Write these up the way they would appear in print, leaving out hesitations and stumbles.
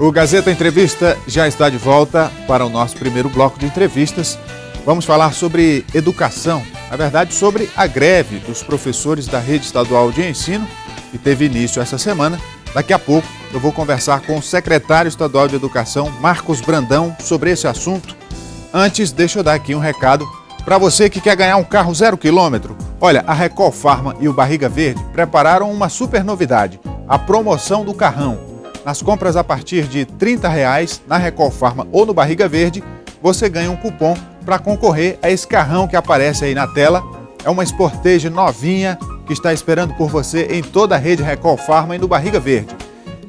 O Gazeta Entrevista já está de volta para o nosso primeiro bloco de entrevistas. Vamos falar sobre educação, na verdade sobre a greve dos professores da rede estadual de ensino, que teve início essa semana. Daqui a pouco eu vou conversar com o secretário estadual de educação, Marcos Brandão, sobre esse assunto. Antes, deixa eu dar aqui um recado para você que quer ganhar um carro 0 km. Olha, a Recol Pharma e o Barriga Verde prepararam uma super novidade, a promoção do carrão. Nas compras a partir de R$ 30 na Recol Pharma ou no Barriga Verde, você ganha um cupom para concorrer a esse carrão que aparece aí na tela. É uma Sportage novinha que está esperando por você em toda a rede Recol Pharma e no Barriga Verde.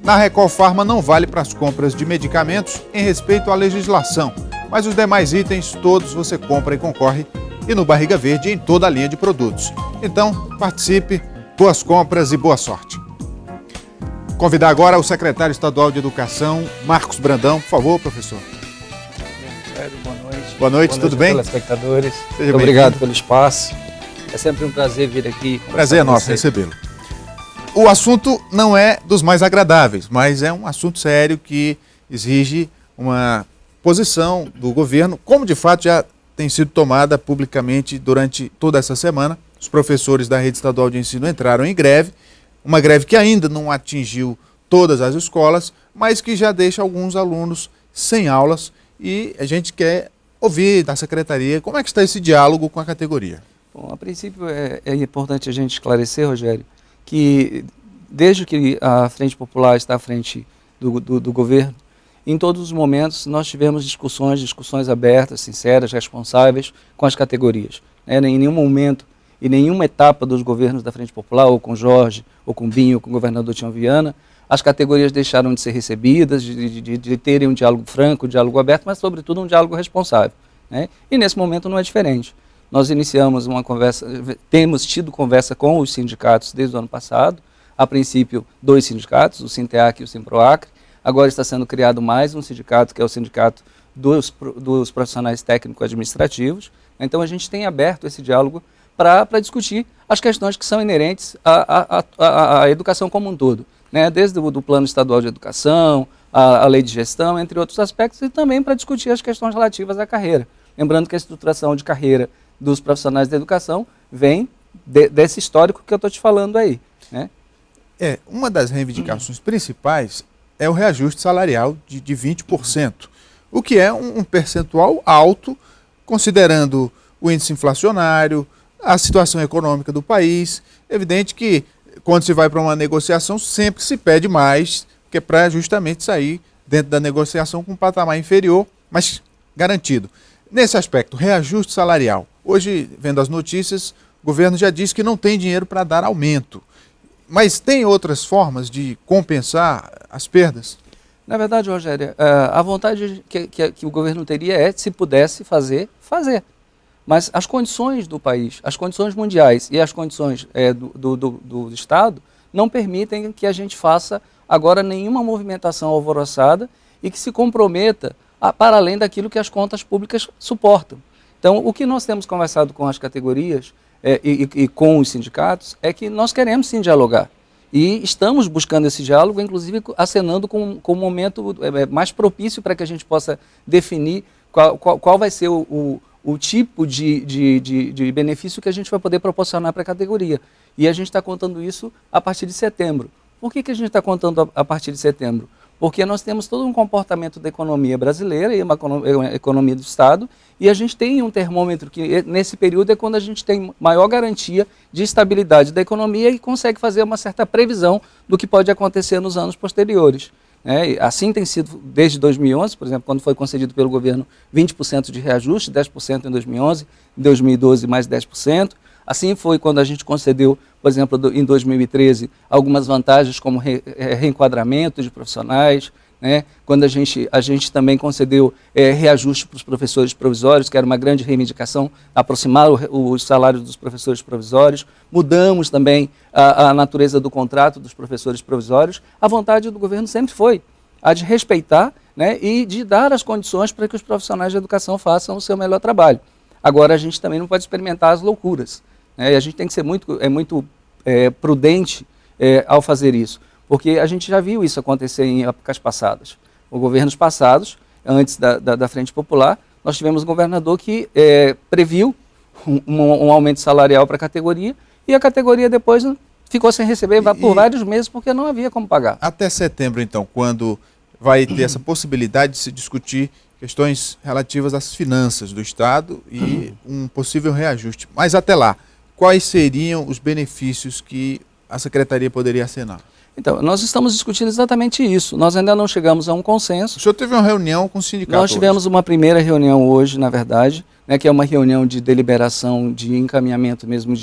Na Recol Pharma não vale para as compras de medicamentos em respeito à legislação, mas os demais itens todos você compra e concorre, e no Barriga Verde em toda a linha de produtos. Então, participe, boas compras e boa sorte. Convidar agora o secretário estadual de Educação, Marcos Brandão. Por favor, professor. Boa noite. Boa noite, tudo bem? Telespectadores. Muito obrigado pelo espaço. É sempre um prazer vir aqui. Prazer é nosso recebê-lo. O assunto não é dos mais agradáveis, mas é um assunto sério que exige uma posição do governo, como de fato já tem sido tomada publicamente durante toda essa semana. Os professores da rede estadual de ensino entraram em greve, uma greve que ainda não atingiu todas as escolas, mas que já deixa alguns alunos sem aulas, e a gente quer ouvir da secretaria como é que está esse diálogo com a categoria. Bom, a princípio é importante a gente esclarecer, Rogério, que desde que a Frente Popular está à frente do governo, em todos os momentos nós tivemos discussões abertas, sinceras, responsáveis com as categorias. Em nenhum momento e nenhuma etapa dos governos da Frente Popular, ou com Jorge, ou com Binho, ou com o governador Tião Viana, as categorias deixaram de ser recebidas, de terem um diálogo franco, um diálogo aberto, mas sobretudo um diálogo responsável. E nesse momento não é diferente. Nós iniciamos uma conversa, temos tido conversa com os sindicatos desde o ano passado, a princípio 2 sindicatos, o Sinteac e o Simproacre. Agora está sendo criado mais um sindicato, que é o sindicato dos profissionais técnico-administrativos. Então a gente tem aberto esse diálogo para discutir as questões que são inerentes à educação como um todo, desde o plano estadual de educação, a lei de gestão, entre outros aspectos, e também para discutir as questões relativas à carreira. Lembrando que a estruturação de carreira dos profissionais da educação vem desse histórico que eu estou te falando aí. Uma das reivindicações principais é o reajuste salarial de 20%, o que é um percentual alto, considerando o índice inflacionário, a situação econômica do país. Evidente que quando se vai para uma negociação sempre se pede mais, que é para justamente sair dentro da negociação com um patamar inferior, mas garantido. Nesse aspecto, reajuste salarial. Hoje, vendo as notícias, o governo já disse que não tem dinheiro para dar aumento. Mas tem outras formas de compensar as perdas? Na verdade, Rogério, a vontade que o governo teria é, se pudesse fazer. Mas as condições do país, as condições mundiais e as condições do Estado não permitem que a gente faça agora nenhuma movimentação alvoroçada e que se comprometa para além daquilo que as contas públicas suportam. Então, o que nós temos conversado com as categorias e com os sindicatos é que nós queremos sim dialogar. E estamos buscando esse diálogo, inclusive acenando com um momento mais propício para que a gente possa definir qual vai ser o tipo de benefício que a gente vai poder proporcionar para a categoria. E a gente está contando isso a partir de setembro. Por que a gente está contando a partir de setembro? Porque nós temos todo um comportamento da economia brasileira e uma economia do Estado, e a gente tem um termômetro que nesse período é quando a gente tem maior garantia de estabilidade da economia e consegue fazer uma certa previsão do que pode acontecer nos anos posteriores. Assim tem sido desde 2011, por exemplo, quando foi concedido pelo governo 20% de reajuste, 10% em 2011, em 2012 mais 10%. Assim foi quando a gente concedeu, por exemplo, em 2013, algumas vantagens como reenquadramento de profissionais, quando a gente também concedeu reajuste para os professores provisórios, que era uma grande reivindicação, aproximar os salários dos professores provisórios. Mudamos também a natureza do contrato dos professores provisórios. A vontade do governo sempre foi a de respeitar e de dar as condições para que os profissionais de educação façam o seu melhor trabalho. Agora, a gente também não pode experimentar as loucuras. E a gente tem que ser muito prudente ao fazer isso, porque a gente já viu isso acontecer em épocas passadas. Os governos passados, antes da Frente Popular, nós tivemos um governador que previu um aumento salarial para a categoria, e a categoria depois ficou sem receber por vários meses porque não havia como pagar. Até setembro, então, quando vai ter essa possibilidade de se discutir questões relativas às finanças do Estado e um possível reajuste. Mas até lá, quais seriam os benefícios que a Secretaria poderia acenar? Então, nós estamos discutindo exatamente isso. Nós ainda não chegamos a um consenso. O senhor teve uma reunião com o sindicato? Nós tivemos uma primeira reunião hoje, na verdade, né, que é uma reunião de deliberação, de encaminhamento mesmo,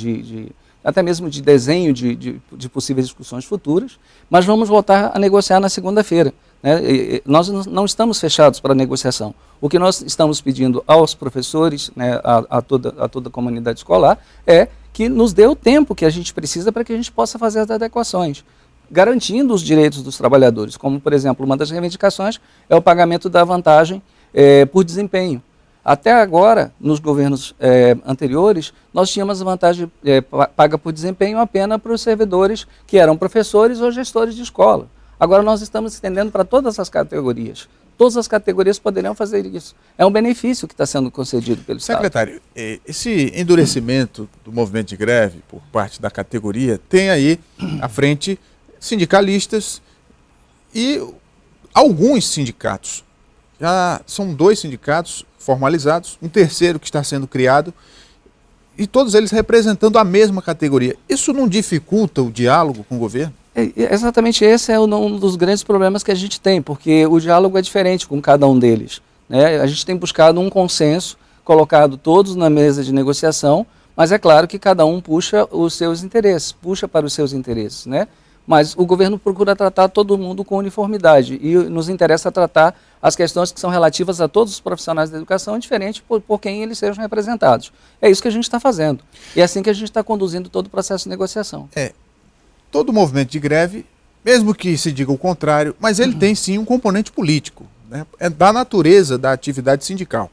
até mesmo de desenho de possíveis discussões futuras, mas vamos voltar a negociar na segunda-feira. Né? Nós não estamos fechados para a negociação. O que nós estamos pedindo aos professores, né, a toda a comunidade escolar, é que nos dê o tempo que a gente precisa para que a gente possa fazer as adequações, garantindo os direitos dos trabalhadores, como, por exemplo, uma das reivindicações é o pagamento da vantagem por desempenho. Até agora, nos governos anteriores, nós tínhamos a vantagem paga por desempenho apenas para os servidores que eram professores ou gestores de escola. Agora nós estamos estendendo para todas as categorias. Todas as categorias poderiam fazer isso. É um benefício que está sendo concedido pelo Estado. Secretário, esse endurecimento do movimento de greve por parte da categoria tem aí à frente sindicalistas e alguns sindicatos. Já são 2 sindicatos formalizados, um terceiro que está sendo criado, e todos eles representando a mesma categoria. Isso não dificulta o diálogo com o governo? Exatamente, esse é um dos grandes problemas que a gente tem, porque o diálogo é diferente com cada um deles. Né? A gente tem buscado um consenso, colocado todos na mesa de negociação, mas é claro que cada um puxa os seus interesses, puxa para os seus interesses, né? Mas o governo procura tratar todo mundo com uniformidade e nos interessa tratar as questões que são relativas a todos os profissionais da educação, diferente por quem eles sejam representados. É isso que a gente está fazendo. E é assim que a gente está conduzindo todo o processo de negociação. Todo movimento de greve, mesmo que se diga o contrário, mas ele tem sim um componente político, né? É da natureza da atividade sindical.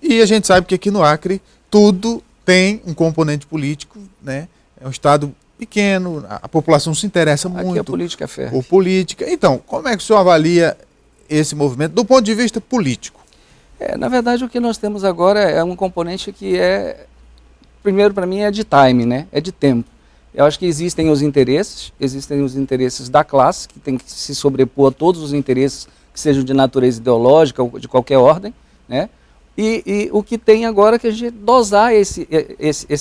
E a gente sabe que aqui no Acre tudo tem um componente político, né? É um estado pequeno, a população se interessa muito. Aqui a política é férrea. Por política. Então, como é que o senhor avalia esse movimento do ponto de vista político? Na verdade, o que nós temos agora é um componente que primeiro para mim é de time, né? É de tempo. Eu acho que existem os interesses da classe, que tem que se sobrepor a todos os interesses que sejam de natureza ideológica ou de qualquer ordem, né? E o que tem agora é que a gente dosar esse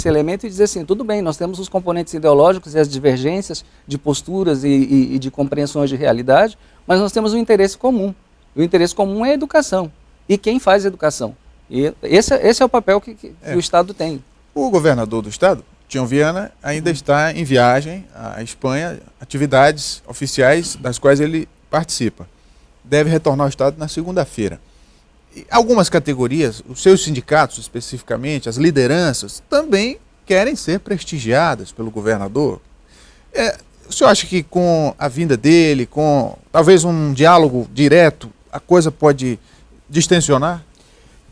elemento e dizer assim, tudo bem, nós temos os componentes ideológicos e as divergências de posturas e de compreensões de realidade, mas nós temos um interesse comum. O interesse comum é a educação. E quem faz a educação? E esse é o papel que o Estado tem. O governador do Estado, Tião Viana, ainda está em viagem à Espanha, atividades oficiais das quais ele participa. Deve retornar ao Estado na segunda-feira. Algumas categorias, os seus sindicatos especificamente, as lideranças, também querem ser prestigiadas pelo governador. O senhor acha que com a vinda dele, com talvez um diálogo direto, a coisa pode distensionar?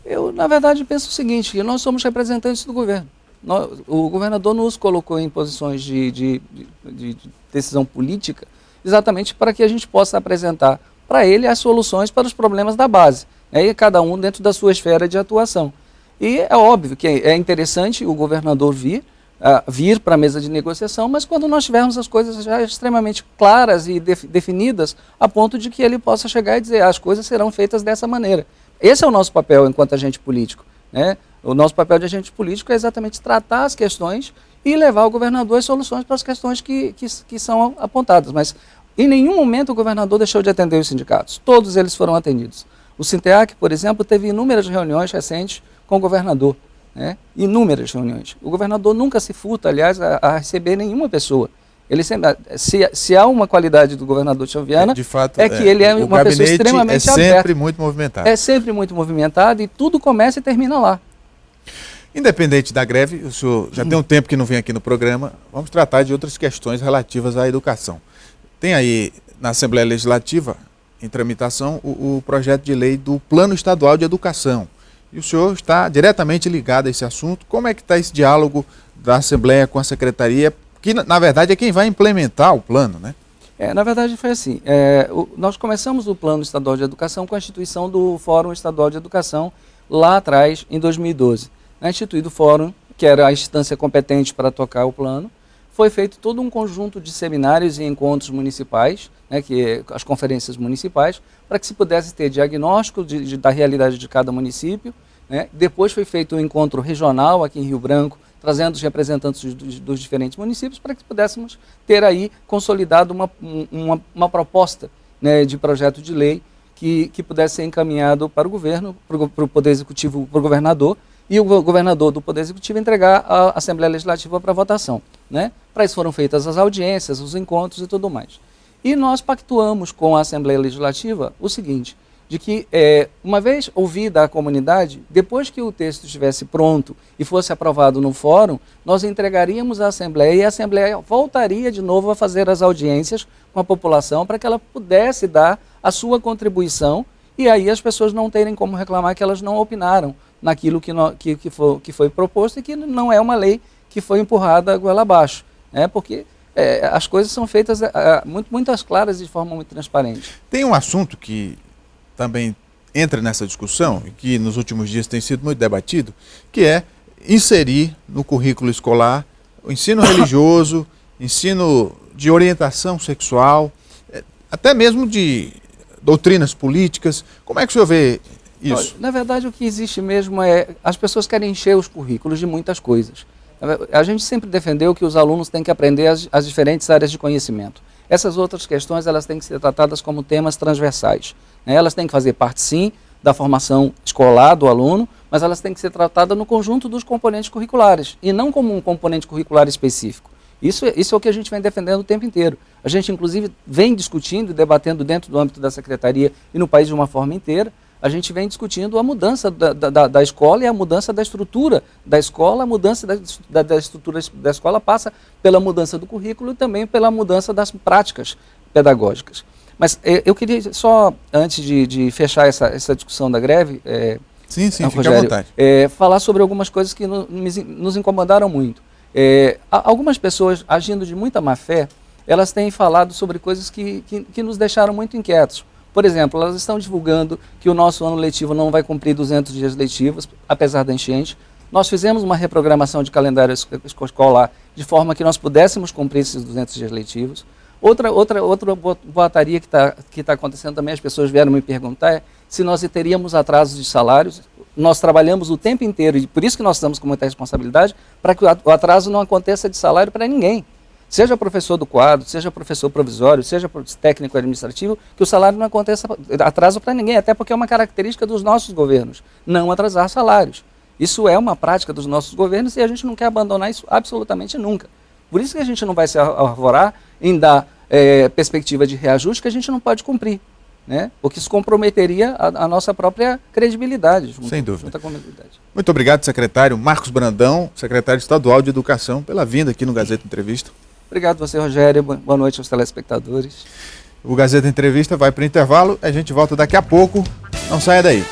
Eu, na verdade, penso o seguinte, que nós somos representantes do governo. O governador nos colocou em posições de decisão política exatamente para que a gente possa apresentar para ele as soluções para os problemas da base, né, e cada um dentro da sua esfera de atuação. E é óbvio que é interessante o governador vir para a mesa de negociação, mas quando nós tivermos as coisas já extremamente claras e definidas, a ponto de que ele possa chegar e dizer as coisas serão feitas dessa maneira. Esse é o nosso papel enquanto agente político, né? O nosso papel de agente político é exatamente tratar as questões e levar ao governador as soluções para as questões que são apontadas. Mas em nenhum momento o governador deixou de atender os sindicatos. Todos eles foram atendidos. O Sinteac, por exemplo, teve inúmeras reuniões recentes com o governador, né? Inúmeras reuniões. O governador nunca se furta, aliás, a receber nenhuma pessoa. Ele sempre, se há uma qualidade do governador Tião Viana, de fato, que ele é uma pessoa extremamente aberta. É sempre muito movimentado. É sempre muito movimentado e tudo começa e termina lá. Independente da greve, o senhor já tem um tempo que não vem aqui no programa, vamos tratar de outras questões relativas à educação. Tem aí na Assembleia Legislativa, em tramitação, o projeto de lei do Plano Estadual de Educação. E o senhor está diretamente ligado a esse assunto. Como é que está esse diálogo da Assembleia com a Secretaria, que na verdade é quem vai implementar o plano, né? Na verdade foi assim, nós começamos o Plano Estadual de Educação com a instituição do Fórum Estadual de Educação lá atrás, em 2012. Instituído o Fórum, que era a instância competente para tocar o plano, foi feito todo um conjunto de seminários e encontros municipais, as conferências municipais, para que se pudesse ter diagnóstico da realidade de cada município. Depois foi feito um encontro regional aqui em Rio Branco, trazendo os representantes dos diferentes municípios, para que pudéssemos ter aí consolidado uma proposta, de projeto de lei que pudesse ser encaminhado para o governo, para o Poder Executivo, para o governador, e o governador do Poder Executivo entregar à Assembleia Legislativa para votação. Para isso foram feitas as audiências, os encontros e tudo mais. E nós pactuamos com a Assembleia Legislativa o seguinte, de que, uma vez ouvida a comunidade, depois que o texto estivesse pronto e fosse aprovado no fórum, nós entregaríamos à Assembleia e a Assembleia voltaria de novo a fazer as audiências com a população para que ela pudesse dar a sua contribuição e aí as pessoas não terem como reclamar que elas não opinaram naquilo que foi proposto e que não é uma lei que foi empurrada goela abaixo, porque as coisas são feitas muito claras e de forma muito transparente. Tem um assunto que também entra nessa discussão, e que nos últimos dias tem sido muito debatido, que é inserir no currículo escolar o ensino religioso, ensino de orientação sexual, até mesmo de doutrinas políticas. Como é que o senhor vê isso? Na verdade, o que existe mesmo as pessoas querem encher os currículos de muitas coisas. A gente sempre defendeu que os alunos têm que aprender as diferentes áreas de conhecimento. Essas outras questões, elas têm que ser tratadas como temas transversais. Elas têm que fazer parte, sim, da formação escolar do aluno, mas elas têm que ser tratadas no conjunto dos componentes curriculares, e não como um componente curricular específico. Isso é o que a gente vem defendendo o tempo inteiro. A gente, inclusive, vem discutindo e debatendo dentro do âmbito da Secretaria e no país de uma forma inteira, a gente vem discutindo a mudança da escola e a mudança da estrutura da escola. A mudança da estrutura da escola passa pela mudança do currículo e também pela mudança das práticas pedagógicas. Mas eu queria só, antes de fechar essa discussão da greve, sim, Rogério, fique à vontade. Falar sobre algumas coisas que nos incomodaram muito. Algumas pessoas, agindo de muita má fé, elas têm falado sobre coisas que nos deixaram muito inquietos. Por exemplo, elas estão divulgando que o nosso ano letivo não vai cumprir 200 dias letivos, apesar da enchente. Nós fizemos uma reprogramação de calendário escolar de forma que nós pudéssemos cumprir esses 200 dias letivos. Outra boataria que está acontecendo também, as pessoas vieram me perguntar, se nós teríamos atrasos de salários. Nós trabalhamos o tempo inteiro, e por isso que nós estamos com muita responsabilidade, para que o atraso não aconteça de salário para ninguém. Seja professor do quadro, seja professor provisório, seja técnico administrativo, que o salário não aconteça atraso para ninguém, até porque é uma característica dos nossos governos, não atrasar salários. Isso é uma prática dos nossos governos e a gente não quer abandonar isso absolutamente nunca. Por isso que a gente não vai se arvorar em dar perspectiva de reajuste que a gente não pode cumprir, porque isso comprometeria a nossa própria credibilidade Sem dúvida. Junto à comunidade. Muito obrigado, secretário Marcos Brandão, secretário estadual de Educação, pela vinda aqui no Gazeta Entrevista. Obrigado você, Rogério. Boa noite aos telespectadores. O Gazeta Entrevista vai para o intervalo, a gente volta daqui a pouco. Não saia daí.